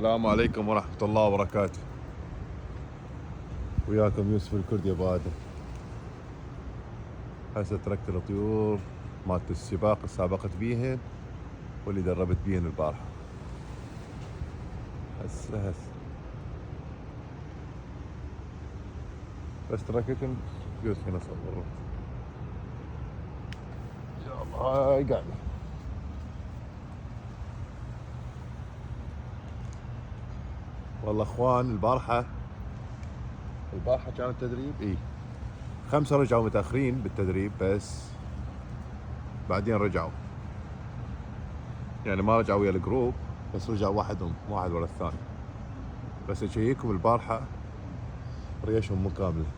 السلام عليكم ورحمة الله وبركاته. وياكم يوسف الكردي ابو ادم. هسه تركت الطيور مالت السباق اللي سابقت بيهن واللي دربت بيهن البارحة. هسه بس تركتهم يوسف هنا صور. يا الله هاي قاعدة. والله اخوان البارحة كان التدريب 5 رجعوا متأخرين بالتدريب، بس بعدين رجعوا، يعني ما رجعوا ويا الجروب، بس رجع واحد ورا الثاني. بس اشيكم البارحة ريشهم مو كاملة،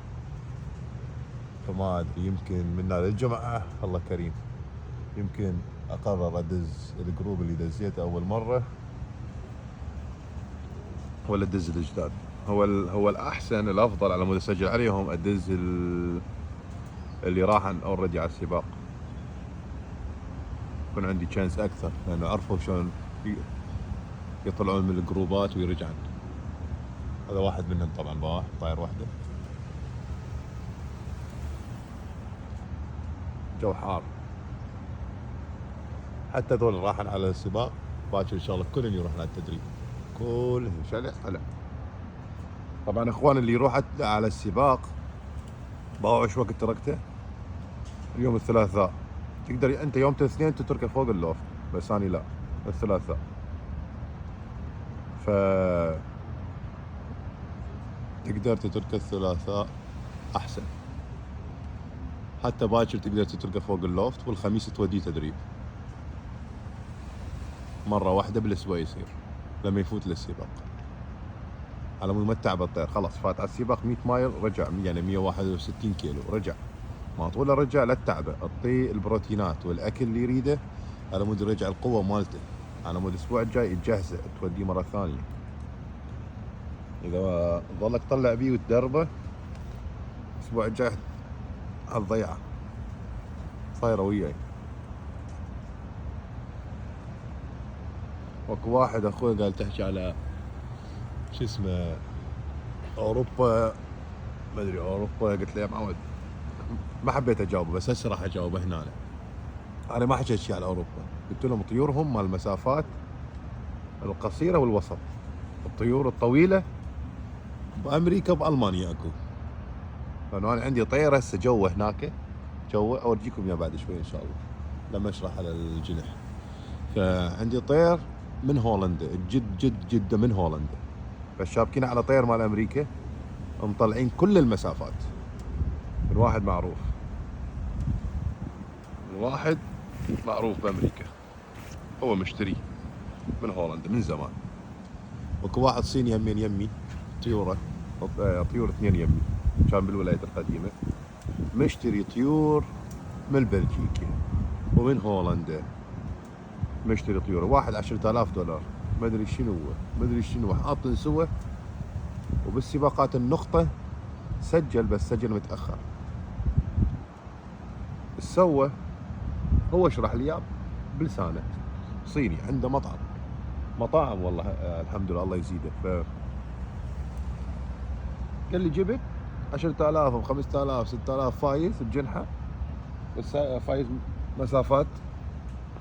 فما ادري يمكن من هذا الجمعة الله كريم يمكن اقرر ادز الجروب اللي دزيته اول مرة ولا ادز الجداد. هو الاحسن الافضل على مود اسجل عليهم ادز اللي راحن اوريدي على السباق، يكون عندي تشانس اكثر، لانه عرفوا شلون يطلعون من الجروبات ويرجعن. هذا واحد منهم طبعا راح طاير وحده. جو حار، حتى ذول راحن على السباق باكر ان شاء الله كلهم يروحون على التدريب، كلهم شلح طلع. طبعا اخوان اللي يروح على السباق باوع ايش وقت تركته؟ اليوم الثلاثاء. تقدر انت يوم الاثنين تتركه فوق اللوف، بس اني لا، الثلاثاء. ف تقدر تتركه الثلاثاء احسن، حتى باكر تقدر تتركه فوق اللوفت، والخميس توديه تدريب مرة واحدة بالاسبوع يصير لما يفوت للسباق، على مود ما تتعب الطير. خلاص فات على السباق 100 مايل رجع، يعني 161 كيلو رجع، ما طول رجع لا تتعبه، اعطيه البروتينات والاكل اللي يريده على مود يرجع القوة مالته، على مود الاسبوع الجاي تجهزه توديه مرة ثانية. اذا ظلك طلع بيه وتدربه الاسبوع الجاي هالضيعة صايرة وياي. وكو واحد اخوي قال تحكي على شو اسمه اوروبا، ما ادري اوروبا، قلت له يا معود ما حبيت اجاوبه، بس هسه راح اجاوبه هنا. انا ما حكيت شيء على اوروبا، قلت لهم طيورهم مال المسافات القصيره والوسط، الطيور الطويله بامريكا وبالمانيا اكو، لانه انا عندي طير هسه جوه هناك، جوه اورجيكم اياه بعد شوي ان شاء الله لما اشرح على الجنح. فعندي طير من هولندا، جد من هولندا، فالشابكين على طير مال امريكا مطلعين كل المسافات. الواحد معروف بامريكا، هو مشتري من هولندا من زمان. وكو واحد صيني همين يمي طيوره، طيور 2 يمي، كان بالولايات القديمه، مشتري طيور من بلجيكا ومن هولندا، مشتري طيوره واحد $10,000، ما ادري شنو حاطن سوى. وبالسباقات النقطه سجل، بس سجل متاخر. سوى هو اشرح لي بلسانه، صيني عنده مطاعم والله الحمد لله الله يزيده. قال لي جبت 10,000 و 5,000 6,000 فايز بجنحه، بس فايز مسافات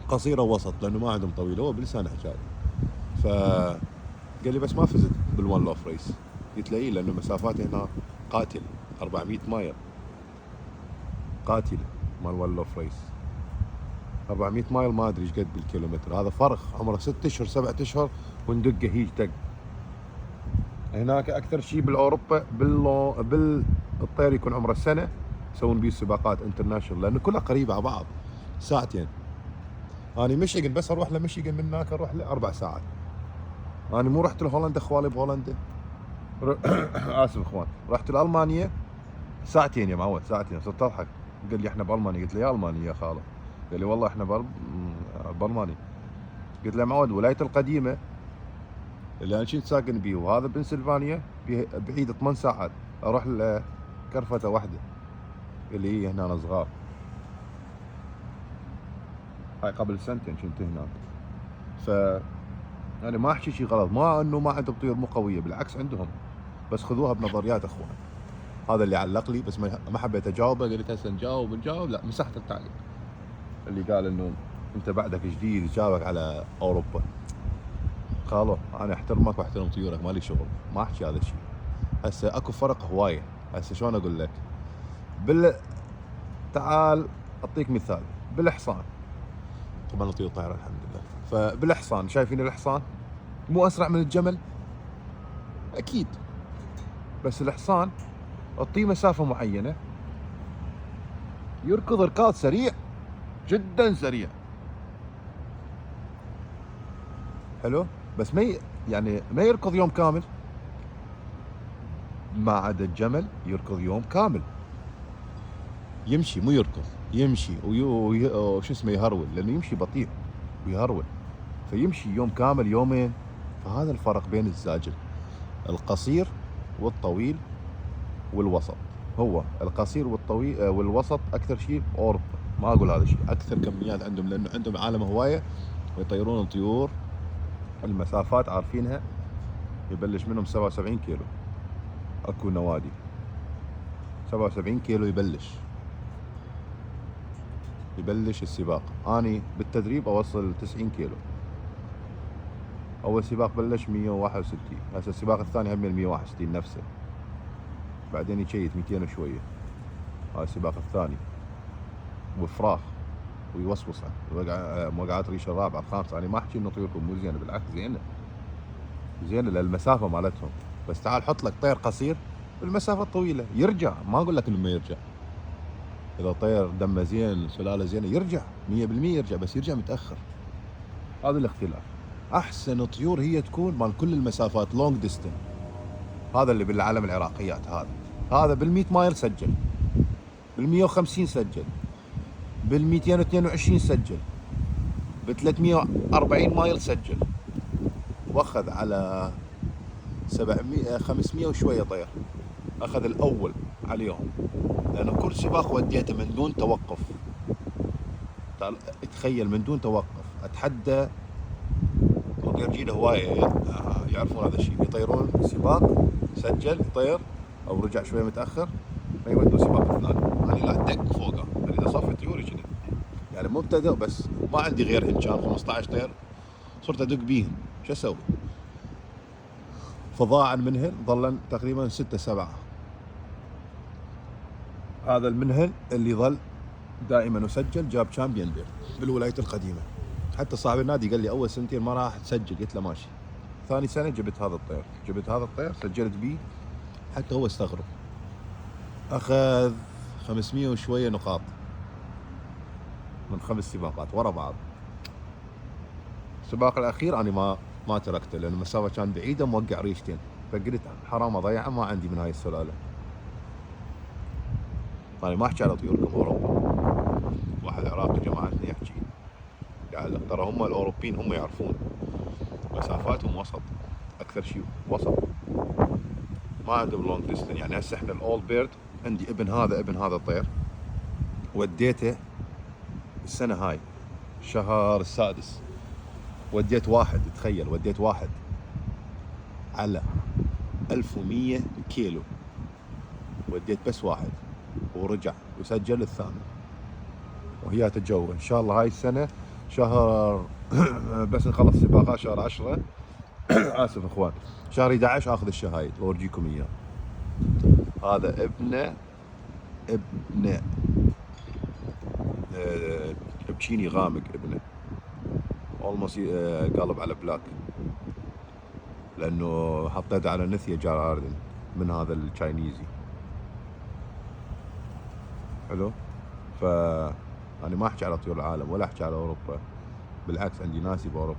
قصيره ووسط، لانه ما عندهم طويله، هو بلسانه حكى. فقال لي بس ما فزت بالون لوف ريس. قلت له اي، لانه مسافات هنا قاتل، 400 مايل قاتله مال ون لوف ريس. 400 مايل ما ادري ايش قد بالكيلومتر، هذا فرق عمره 6 اشهر 7 اشهر وندقه هيج دق. هناك اكثر شيء بالاوروبا بالطير يكون عمره سنه يسوون بيه سباقات انترناشونال، لانه كلها قريبه على بعض، ساعتين. انا ميشيغن بس اروح لميشيغن، من هناك اروح ل4 ساعات. انا مو رحت لهولندا، خوالي بهولندا اسف اخوان، رحت لالمانيا ساعتين يا معود، ساعتين. صرت اضحك، قال لي احنا بالمانيا، قلت له يا المانيا يا خاله، قال لي والله احنا بالمانيا. قلت له يا معود ولايتي القديمه اللي انا كنت ساكن بيه، وهذا بنسلفانيا بعيد 8 ساعات، اروح لكرفته واحده اللي هي هنا أنا صغار. هاي قبل سنتين كنت هناك. ف يعني ما احكي شيء غلط، ما انه ما عندهم طيور مو قويه، بالعكس عندهم، بس خذوها بنظريات اخوان. هذا اللي علق لي، بس ما حبيت اجاوبه، قلت هسه نجاوب لا، مسحت التعليق. اللي قال انه انت بعدك جديد جاوبك على اوروبا، خالو انا احترمك واحترم طيورك، مالي شغل، ما احكي هذا الشيء. هسه اكو فرق هوايه. هسه شلون اقول لك؟ تعال اعطيك مثال. بالحصان، طبعا نطير طائره الحمد لله، فبالحصان شايفين الحصان مو اسرع من الجمل؟ اكيد، بس الحصان اعطيه مسافه معينه يركض ركاض سريع جدا سريع، حلو، بس يعني ما يركض يوم كامل. ما عدا الجمل يركض يوم كامل، يمشي مو يركض، يمشي وشو اسمه يهرول، لانه يمشي بطيء ويهرول، فيمشي يوم كامل يومين. فهذا الفرق بين الزاجل، القصير والطويل والوسط. هو القصير والطويل والوسط اكثر شيء اوروبا، ما اقول هذا الشيء، اكثر كميات عندهم، لانه عندهم عالم هوايه ويطيرون الطيور المسافات عارفينها، يبلش منهم 77 كيلو. اكو نوادي 77 كيلو يبلش السباق. اني بالتدريب اوصل 90 كيلو. اول سباق بلش 161، هسه السباق الثاني هم 161 نفسه، بعدين يشيت 200 وشويه. هذا السباق الثاني وفراخ ويوسوسه موقعات ريشه الرابعه الخامسه. انا ما احكي انه طيوركم مو زينه، بالعكس زينه للمسافه مالتهم، بس تعال حط لك طير قصير بالمسافه الطويله يرجع، ما اقول لك انه ما يرجع. اذا طير دمه زين سلاله زينه يرجع 100% يرجع، بس يرجع متاخر. هذا الاختلاف. احسن طيور هي تكون مال كل المسافات لونج ديستن. هذا اللي بالعالم العراقيات، هذا بال100 مايل سجل، بال150 سجل، بال222 سجل، ب340 مايل سجل، واخذ على 500 وشويه طير، اخذ الاول عليهم، لانه كل سباق وديته من دون توقف. تخيل من دون توقف. اتحدى مطير جيده هوايه يعرفون هذا الشيء، يطيرون سباق سجل طير او رجع شويه متاخر، ما يودوا سباق الثاني. انا لا دق فوقه، انا اذا صفي طيوري كذا يعني مبتدئ، بس ما عندي غيرهن، كان 15 طير صرت ادق بيهم، شو اسوي؟ فضاعا منهن ظلن تقريبا 6 7. هذا المنهل اللي ظل دائما وسجل، جاب شامبيون بير بالولايات القديمه. حتى صاحب النادي قال لي اول سنتين ما راح تسجل، قلت له ماشي. ثاني سنه جبت هذا الطير سجلت بيه، حتى هو استغرب. اخذ 500 وشويه نقاط من 5 سباقات ورا بعض. السباق الاخير انا ما تركته، لان المسافه كان بعيده موقع ريشتين، فقلت حرام اضيعه، ما عندي من هاي السلاله. انا ما احكي على طيوركم اوروبا، واحد عراقي جماعتنا يحكي، قال لك ترى هم الاوروبيين هم يعرفون مسافاتهم وسط، اكثر شيء وسط، ما عندهم لونج ديستن. يعني هسه احنا الاول بيرد، عندي ابن هذا الطير وديته السنه هاي الشهر السادس، وديت واحد، تخيل وديت واحد على 1100 كيلو، وديت بس واحد ورجع وسجل الثامن، وهي تتجو ان شاء الله هاي السنه شهر بس نخلص سباقات شهر 10 اسف اخوان، شهر 11 اخذ الشهايد واورجيكم اياه. هذا ابنه بتشيني غامق، ابنه اولموست قالب على بلاك، لانه حطيته على نثيه جاراردن من هذا التشاينيزي. حلو. انا ما احكي على طيور العالم ولا احكي على اوروبا، بالعكس عندي ناسي باوروبا،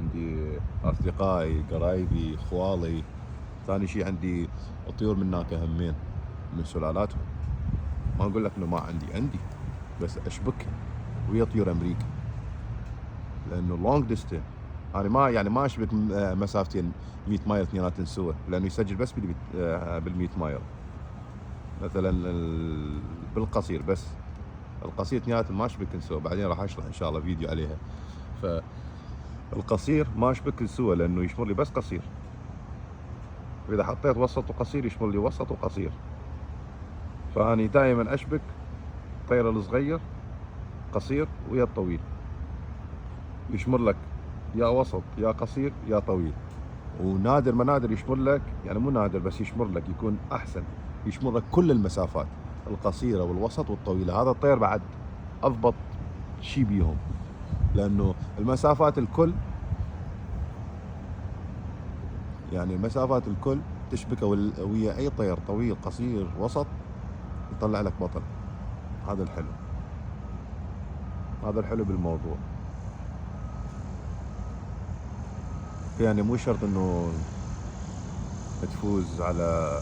عندي اصدقائي قرايبي خوالي. ثاني شيء عندي الطيور من هناك همين من سلالاتهم، ما اقول لك انه ما عندي، بس اشبك ويا طيور امريكا، لانه لونج ديستن انا ما اشبك مسافتين 100 مايل اثنيناتهم سوا، لانه يسجل بس بال 100 مايل. مثلا بالقصير، بس القصير اثنيناتهم ما اشبك سوا، بعدين راح اشرح ان شاء الله فيديو عليها. القصير ما اشبك سوى لانه يشمر لي بس قصير، واذا حطيت وسط وقصير يشمر لي وسط وقصير. فاني دائما اشبك الطير الصغير قصير ويا الطويل، يشمر لك يا وسط يا قصير يا طويل. ونادر ما نادر يشمر لك، يعني مو نادر بس يشمر لك يكون احسن، يشمر لك كل المسافات القصيره والوسط والطويله. هذا الطير بعد اضبط شيء بيهم، لانه المسافات الكل، يعني المسافات الكل تشبكه ويا اي طير طويل قصير وسط يطلع لك بطل. هذا الحلو، هذا الحلو بالموضوع. يعني مو شرط انه تفوز على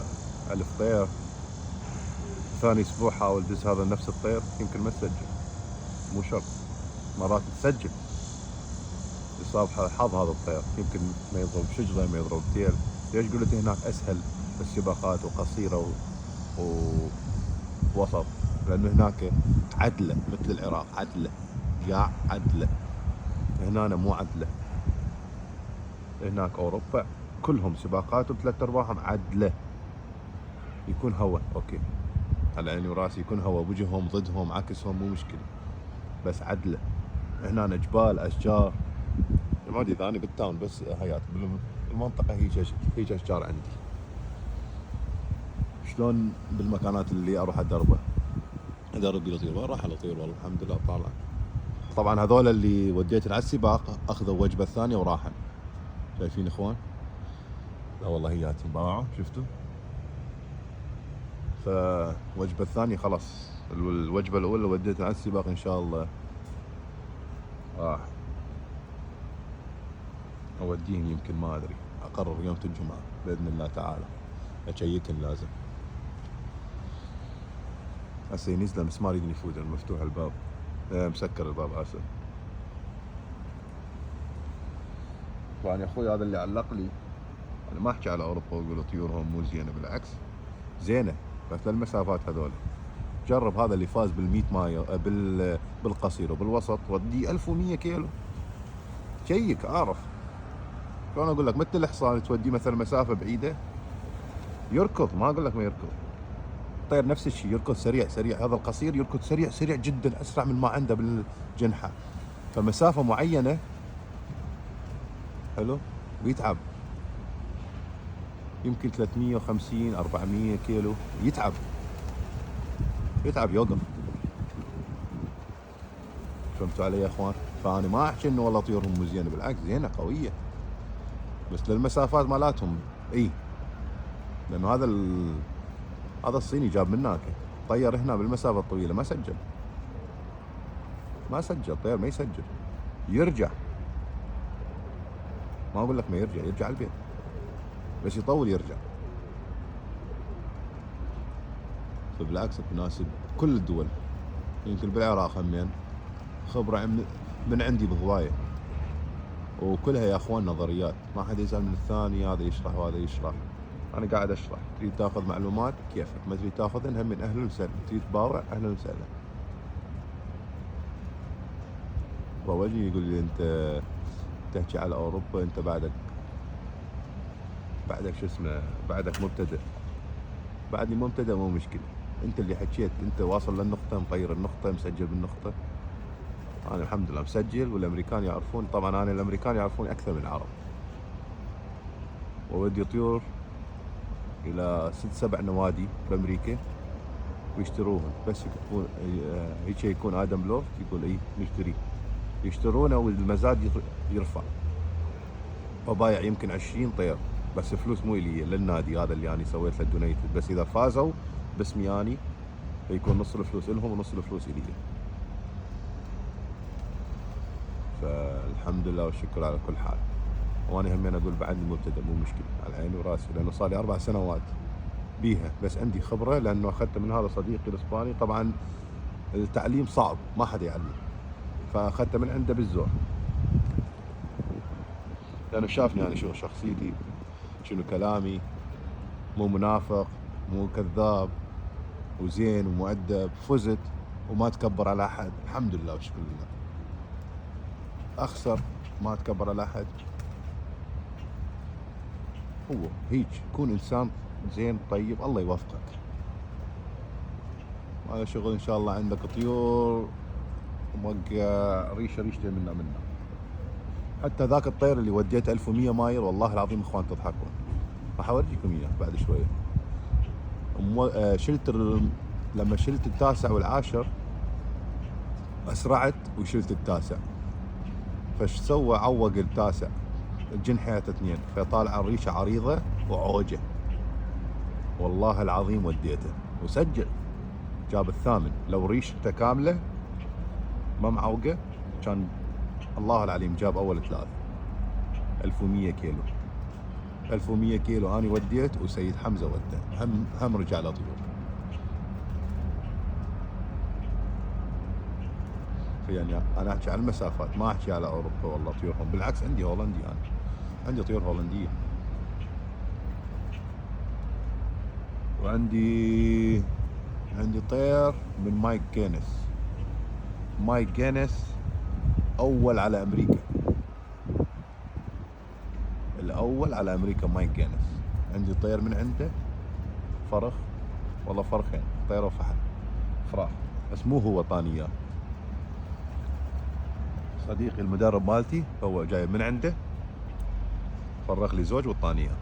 1000 طير، ثاني اسبوع حاول دز هذا نفس الطير يمكن ما تسجل. مو شرط، مرات تسجل يصاب حظ هذا الطير، يمكن ما يضرب شجرة ما يضرب تيل. ليش قلت هناك اسهل السباقات وقصيرة ووسط؟ لانه هناك عدلة مثل العراق، عدلة يا عدلة. هنا مو عدلة، هناك اوروبا كلهم سباقاتهم 3/4 عدلة. يكون هوا اوكي على عيني وراسي، يكون هوا وجههم ضدهم عكسهم مو مشكلة، بس عدلة. هنا جبال اشجار، ما ادري اذا انا بالتاون بس حياتي بالمنطقة هيج اشجار عندي. شلون بالمكانات اللي اروح ادربه الطيور، راح على طيور والله الحمد لله طالع. طبعا هذول اللي وديت على السباق اخذوا وجبة ثانية وراحن، شايفين اخوان؟ لا والله هياتي باعوا، شفتوا؟ فوجبة الثانية خلاص، الوجبة الأولى وديتها على السباق إن شاء الله راح أوديهم. يمكن ما أدري، أقرر يوم الجمعة بإذن الله تعالى، أشيكن لازم. هسه ينزل بس ما أريد يفوت، مفتوح الباب، مسكر الباب آسف. طبعا يا أخوي هذا اللي علق لي، أنا ما أحكي على أوروبا وأقول طيورهم مو زينة، بالعكس زينة، بس للمسافات هذول. جرب هذا اللي فاز بال100 مايل بالقصير وبالوسط، ودي 1100 كيلو. شيك اعرف شلون اقول لك، مثل الحصان توديه مثلا مسافه بعيده يركض، ما اقول لك ما يركض. الطير نفس الشيء يركض سريع سريع، هذا القصير يركض سريع سريع جدا، اسرع من ما عنده بالجنحه. فمسافه معينه حلو ويتعب، يمكن 350 400 كيلو يتعب يوقف. فهمتوا علي يا اخوان؟ فانا ما احكي انه والله طيورهم مو زينه، بالعكس زينه قويه، بس للمسافات مالاتهم اي. لانه هذا الصيني جاب من هناك، طير هنا بالمسافه الطويله ما سجل، طير ما يسجل، يرجع. ما اقول لك ما يرجع البيت، بس يطول يرجع. فبالعكس تناسب كل الدول، يمكن بالعراق همين خبره من عندي بهوايه، وكلها يا اخوان نظريات، ما حد يسال من الثاني، هذا يشرح وهذا يشرح. انا قاعد اشرح، تريد تاخذ معلومات كيفك، ما تريد تاخذهن هم من اهلا وسهلا، تريد تباوع اهلا وسهلا. فوجي يقول لي انت تحكي على اوروبا، انت بعدك شو اسمه، بعدك مبتدئ. بعدني مبتدئ مو مشكله، انت اللي حكيت، انت واصل للنقطه، مطير النقطه، مسجل بالنقطه. انا الحمد لله مسجل، والامريكان يعرفون. طبعا انا الامريكان يعرفون اكثر من العرب، وودي طيور الى 6-7 نوادي بامريكا ويشتروهن، بس يكون هيك يكون ادم لوفت يقول اي نشتريه، يشترونه والمزاد يرفع. وبايع يمكن 20 طير، بس فلوس مو الي، للنادي هذا اللي يعني سويت له دونيتد، بس اذا فازوا باسمي اني فيكون نص الفلوس لهم ونص الفلوس الي. فالحمد لله والشكر على كل حال. وانا همين اقول بعدني مبتدئ مو مشكله، على عيني وراسي، لانه صار لي 4 سنوات بيها، بس عندي خبره لانه اخذت من هذا صديقي الاسباني. طبعا التعليم صعب، ما حدا يعلم، فاخذته من عنده بالزور، لانه شافني انا شنو شخصيتي، شنو كلامي، مو منافق مو كذاب، وزين ومؤدب، فزت وما تكبر على احد الحمد لله والشكر لله. اخسر ما تكبر على احد. هو هيك كون انسان زين طيب الله يوفقك. هذا شغل ان شاء الله. عندك طيور وموقع ريشه منا حتى ذاك الطير اللي وديته 1100 مايل والله العظيم اخوان تضحكون. راح اوريكم اياه بعد شويه. لما شلت التاسع والعاشر اسرعت وشلت التاسع، فش سوى عوق التاسع الجنحيات اثنين، فطالع الريشه عريضه وعوجه. والله العظيم وديته وسجل جاب الثامن. لو ريشته كامله ما معوقه كان الله العليم جاب اول ثلاثه. 1100 كيلو 1100 كيلو اني وديت وسيد حمزه وده هم رجع له طيور. يعني انا احكي على المسافات ما احكي على اوروبا والله طيورهم. بالعكس عندي هولندي، انا عندي طيور هولنديه، وعندي طير من مايك جينيس اول على امريكا. الاول على امريكا مايك جينيس. عندي طير من عنده فرخ، والله فرخين، طير وفحل فراخ، بس مو هو طاني اياه، صديقي المدرب مالتي هو جايب من عنده، فرخ لي زوج والطاني اياه.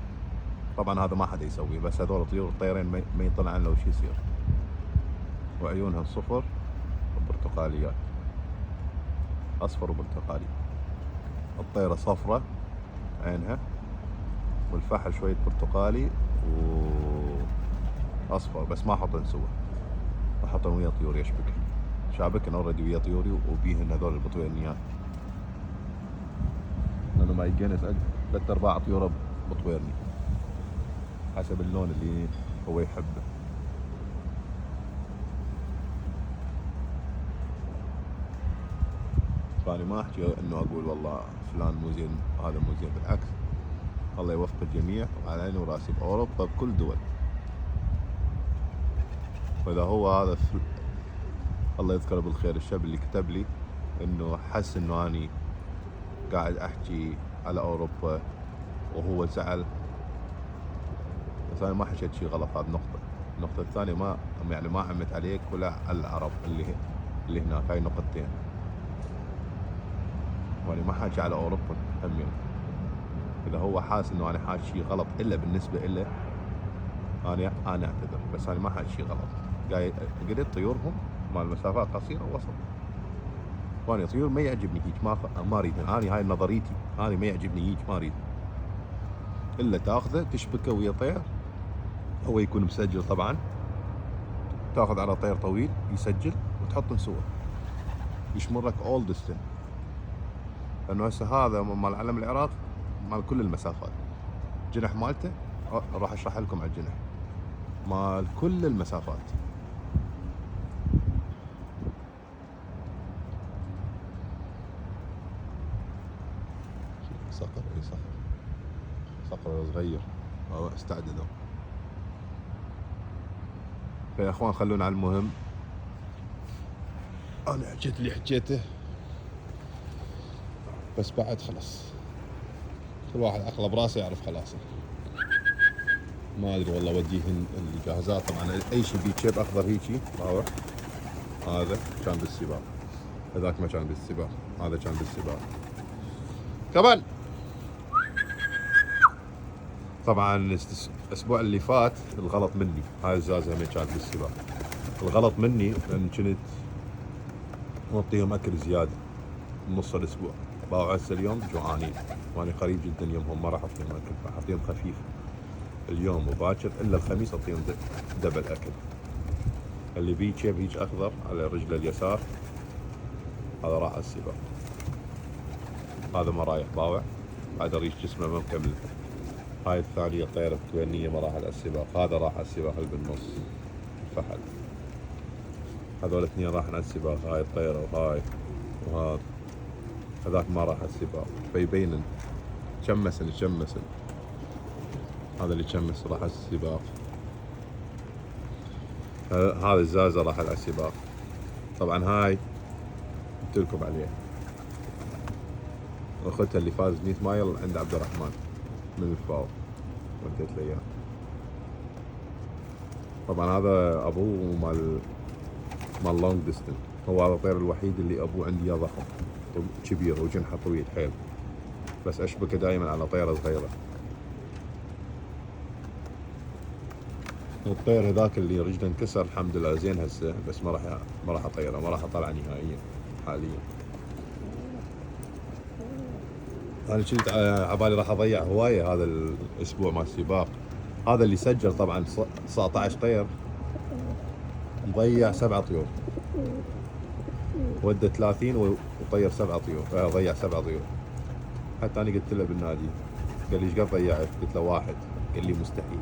طبعا هذا ما حدا يسويه، بس هذول طيرين ما يطلع عنه وش يصير. وعيونها صفر وبرتقاليات، اصفر وبرتقالي. الطيرة صفرة عينها، والفحل شوية برتقالي واصفر، بس ما احطن سوا، احطن ويا طيور يشبكن. شابكن اوريدي ويا طيوري وبيهن هذول البطويرنيات، لانه ما يجنس 3/4 طيوره بطويرني حسب اللون اللي هو يحبه. فاني ما احكي انه اقول والله فلان مو زين هذا مو زين، بالعكس الله يوفق الجميع وعلى عيني وراسي باوروبا بكل دول. فاذا هو هذا الله يذكره بالخير الشاب اللي كتب لي انه حس انه اني قاعد احكي على اوروبا وهو زعل، بس انا ما حكيت شيء غلط. هذه نقطة. النقطة الثانية ما عمت عليك ولا على العرب اللي هناك. هاي نقطتين. وانا ما حاكي على اوروبا همين. اذا هو حاس انه انا حاكي شيء غلط الا بالنسبة له انا اعتذر، بس انا ما حاكي شيء غلط. قلت طيورهم مال مسافات قصيرة ووسط، وانا طيور ما يعجبني هيك، ما اريد. انا هاي نظريتي، انا ما يعجبني هيك، ما اريد الا تاخذه تشبكه ويا طير، هو يكون مسجل طبعا، تاخذ على طير طويل يسجل وتحطهم سوا يشمرك اول ديستن. لانه هسه هذا مال علم العراق مال كل المسافات. الجنح مالته راح اشرح لكم على الجنح مال كل المسافات. صقر، اي صقر صغير استعددوا. فيا اخوان خلونا على المهم. انا حكيت اللي حكيته، بس بعد خلص كل واحد عقله براسه يعرف خلاصه. ما ادري والله وديهن الجاهزات. طبعا اي شيء بيتشيب اخضر هيجي راوح. هذا كان بالسباق، هذاك ما كان بالسباق، هذا كان بالسباق كمان. طبعا الاسبوع اللي فات الغلط مني، هاي الزازه ما كانت بالسباق. الغلط مني لان كنت نعطيهم اكل زياده نص الاسبوع. باعوا هسه اليوم جوعانين، وانا قريب جدا يومهم ما راح اعطيهم اكل، راح اعطيهم خفيف اليوم وباكر، الا الخميس اعطيهم دبل اكل. اللي بيه شيب هيج اخضر على رجله اليسار هذا راح على السباق، هذا ما رايح باوع، هذا ريش جسمه ما مكمل. هاي الثانية طيرة توينية ما راح على السباق، هذا راح على السباق اللي بالنص فحل. هذول الاثنين راح على السباق، هاي الطيرة وهاي وهذا. هذاك ما راح على السباق، فيبين تشمسن. هذا اللي تشمس راح على السباق. هذا الزازة راح على السباق. طبعا هاي قلت لكم عليه، واخوتها اللي فاز 100 مايل عند عبد الرحمن من الفاو، وديت له اياه. طبعا هذا ابوه مال لونج ديستنس، هو هذا الطير الوحيد اللي ابوه عندي اياه ضخم كبير وجنحه طويل حيل، بس اشبكه دائما على طيره صغيره. الطير هذاك اللي رجله انكسر الحمد لله زين هسه، بس ما راح اطيره، ما راح اطلع نهائيا حاليا. انا كنت عبالي راح اضيع هوايه هذا الاسبوع مال السباق. هذا اللي سجل طبعا 19 طير مضيع 7 طيور، ودى 30 وطير 7 طيور، ضيع 7 طيور. حتى انا قلت له بالنادي، قال لي ايش قد ضيعت؟ قلت له 1. قال لي مستحيل.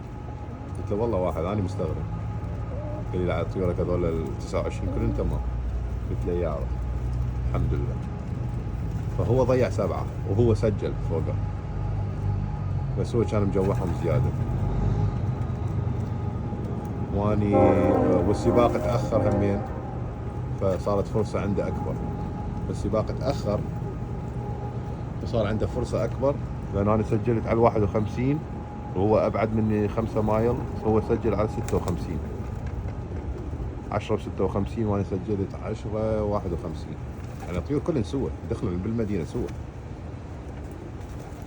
قلت له والله 1. انا مستغرب. قال لي لا طيورك هذول ال 29 كلهم تمام. قلت له يا رب الحمد لله. فهو ضيع 7 وهو سجل فوقه، بس هو كان مجوعهم زياده. واني والسباق تاخر همين، فصارت فرصه عنده اكبر. السباق تاخر فصار عنده فرصه اكبر، لان انا سجلت على 51 وهو ابعد مني 5 مايل، هو سجل على 56. 10 و56 وانا سجلت 10 51. يعني الطيور كلهم سوا، دخلوا بالمدينه سوا.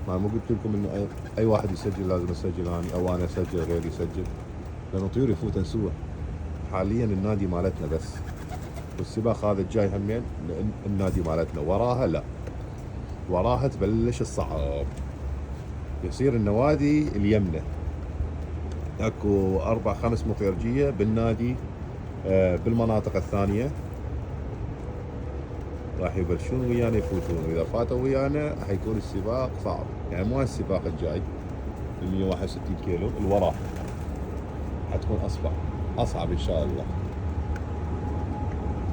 ما مو قلت لكم انه اي واحد يسجل لازم اسجل اني، او انا اسجل غيري يسجل، لان الطيور يفوتن سوا. حاليا النادي مالتنا بس، والسباق هذا الجاي همين النادي مالتنا، وراها لا، وراها تبلش الصعب. يصير النوادي اليمنى اكو 4-5 مطيرجيه بالنادي، بالمناطق الثانيه راح يبلشون ويانا يفوتون، واذا فاتوا ويانا حيكون السباق صعب. يعني مو السباق الجاي ال 161 كيلو، اللي وراه حتكون اصعب ان شاء الله.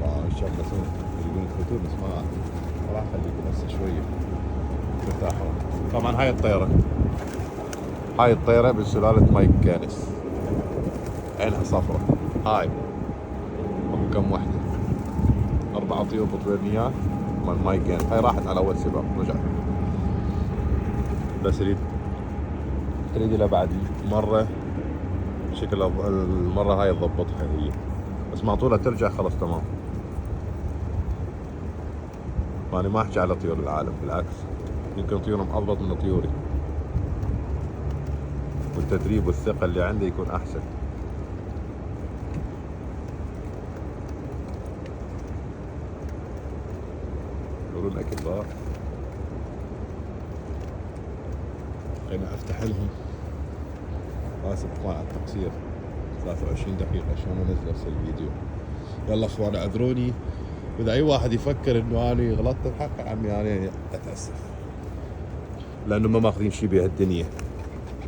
ان شاء الله يقولون تفوتون، بس ما راح اخليكم هسه شويه ترتاحون. طبعا هاي الطيره بسلاله مايك كانس، عينها صفرة. هاي هم كم وحده؟ 4 طيور بطويرنيات مال مايك كانس. هاي راحت على اول سباق رجعت، بس تريد لها بعد مره شكل المره هاي تضبطها هي، بس معطولها ترجع خلاص تمام. أنا ما أحكي على طيور العالم، بالعكس يمكن طيورهم أضبط من طيوري، والتدريب والثقة اللي عندي يكون أحسن. يقولون أكل ضار، أنا أفتح لهم. آسف على التقصير، 23 دقيقة عشان أنزل الفيديو. يلا أخوان اعذروني، إذا أي واحد يفكر إنه أنا غلطت بحق عمي أنا أتأسف، لأنه ما ماخذين شي بهالدنيا.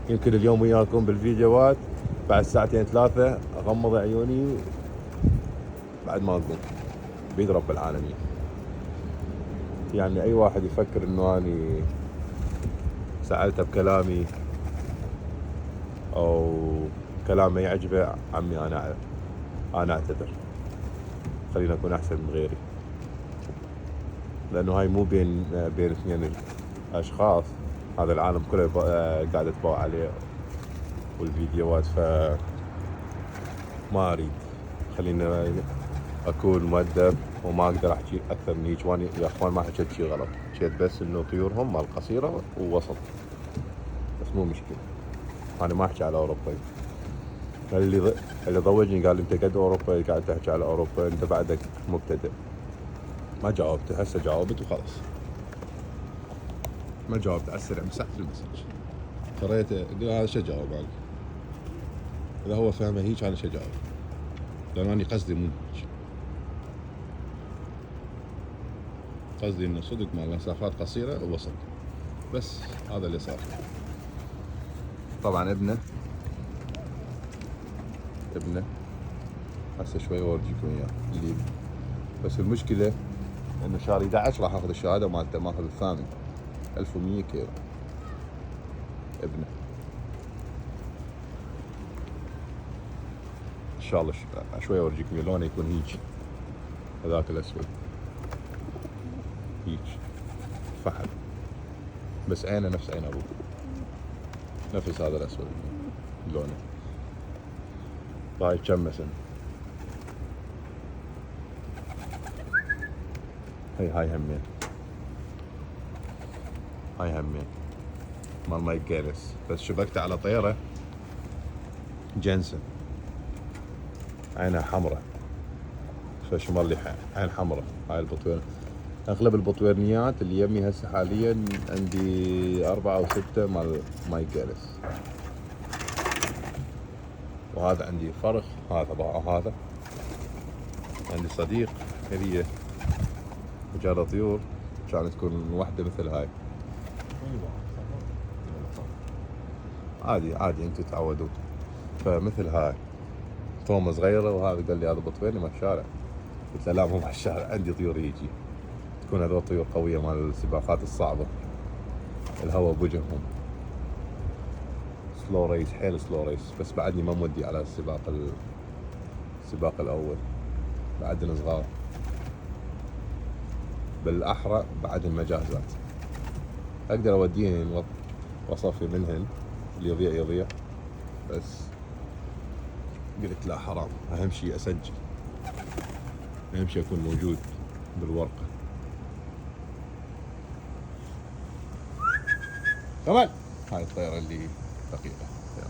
يمكن اليوم وياكم بالفيديوهات، بعد 2-3 أغمض عيوني بعد ما أقوم بيد رب العالمين. يعني أي واحد يفكر إنه أنا سألته بكلامي أو كلام ما يعجبه، عمي أنا أعتذر، خلينا أكون أحسن من غيري، لأنه هاي مو بين 2 أشخاص، هذا العالم كله قاعد يتباع عليه والفيديوهات. ما أريد، خلينا أكون مؤدب وما أقدر أحكي أكثر من هيك. وأنا يا أخوان ما حكيت شي غلط، حكيت بس إنه طيورهم مال قصيرة ووسط، بس مو مشكلة. أنا ما أحكي على أوروبا. اللي ضوجني قال أنت قد أوروبا قاعد تحكي على أوروبا، أنت بعدك مبتدئ. ما جاوبت، هسه جاوبت وخلاص. ما جاوبت على السريع، مسحت المسج، قريته قال هذا شو جاوب عليه؟ إذا هو فهمه هيك أنا شو جاوب؟ لأن أنا قصدي مو هيك، قصدي إنه صدق مال مسافات قصيرة ووسط، بس هذا اللي صار. طبعا ابنه هسه شوي اورجيكم اياه اللي، بس المشكله انه شهر 11 راح اخذ الشهاده مالته، ماخذ الثاني 1100 كيلو ابنه. ان شاء الله شوي اورجيكم لونه يكون هيك، هذاك الاسود هيك فحل. بس عينه نفس عين ابوه، نفس هذا الاسود لونه. هاي تشمسن. هاي همين، هاي همين مال مايك جيرس، بس شبكته على طيره جنسن، عينها حمراء، فشمال لي عين حمراء. هاي البطوير، اغلب البطويرنيات اللي يمي هسه حاليا عندي 4 أو 6 مال مايك جيرس. وهذا عندي فرخ، هذا عندي صديق هدية وجاله طيور، كانت تكون وحدة مثل هاي. عادي انتم تعودون. فمثل هاي تومة صغيرة، وهذا قال لي هذا بطويرني مال الشارع. قلت له لا مو مال الشارع، عندي طيور يجي تكون هذول طيور قوية مال السباقات الصعبة، الهواء بوجههم، سلو ريس، حيل سلو ريس. بس بعدني ما مودي على السباق الأول، بعدنا صغار، بالأحرى بعد المجازات أقدر أوديهن وأصفي منهن، اللي يضيع. بس قلت لا حرام، أهم شيء أسجل، أهم شيء أكون موجود بالورقة. كمان هاي الطيرة اللي دقيقة،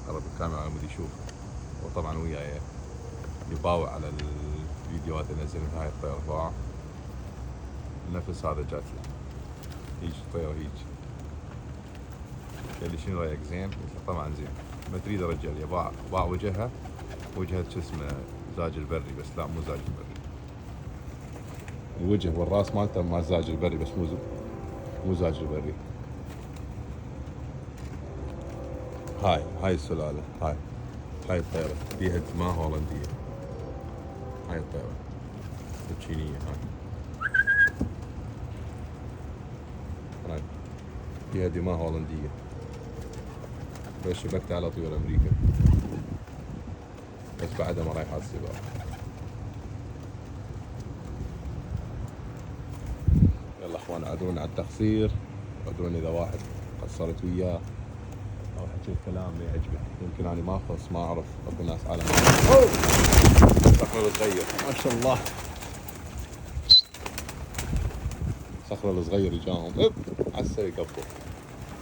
قرب الكاميرا على مود يشوف، وطبعا وياي يباوع على الفيديوهات اللي نزل هاي الطيرة باع. نفس هذا جات له، هيج الطيرة هيج. قال لي شنو رايك زين؟ قلت له طبعا زين. ما تريد الرجال باع وجهها شو اسمه زاج البري، بس لا مو زاج البري. الوجه والراس مالته مال زاج البري، بس مو زاج البري. هاي السلالة، هاي الطيرة فيها دماغ هولندية. هاي الطيرة التشينية، هاي فيها دماغ هولندية، بس شبكت على طيور أمريكا، بس بعدها ما رايحة السباق. يلا اخوان، عذروني على التقصير، عذروني اذا واحد قصرت وياه او حكيت كلام ما يعجبه، يمكن انا ما اخلص، ما اعرف، اكو ناس عالم. صخرة الصغير ما شاء الله، صخرة الصغير يجاهم عسى يقبض،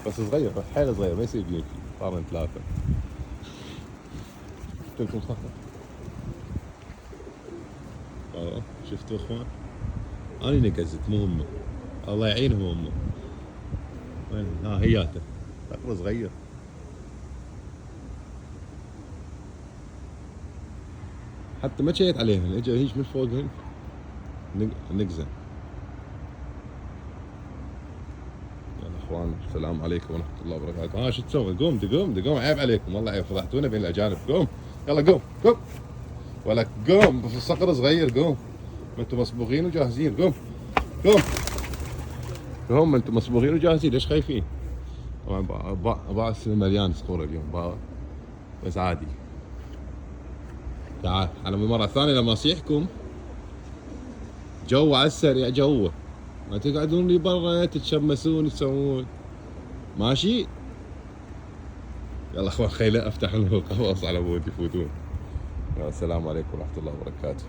بس صغير، بس حيل صغير، ما يصير يمشي، صار 3. قلت لكم صخرة. شفتوا اخوان؟ انا نقزت مو هم، الله يعينهم هم. وين هياته صخرة صغير. حتى ما شيت عليهن، اجى هيج من فوقهن نقزه. يلا اخوان، السلام عليكم ورحمه الله وبركاته. شو تسوي؟ قوم، عيب عليكم والله، عيب، فضحتونا بين الاجانب. قوم يلا قوم ولك قوم، بس الصقر صغير، قوم، ما انتم مصبوغين وجاهزين. قوم انتم مصبوغين وجاهزين، ليش خايفين؟ طبعا باع مليان صخور اليوم، بس عادي. تعال على مرة ثانية لما اصيحكم جو على السريع، جوه ما تقعدون لي برا تتشمسون تسوون ماشي. يلا اخوان، خيله افتح لهم القفص على بود يفوتون. السلام عليكم ورحمة الله وبركاته.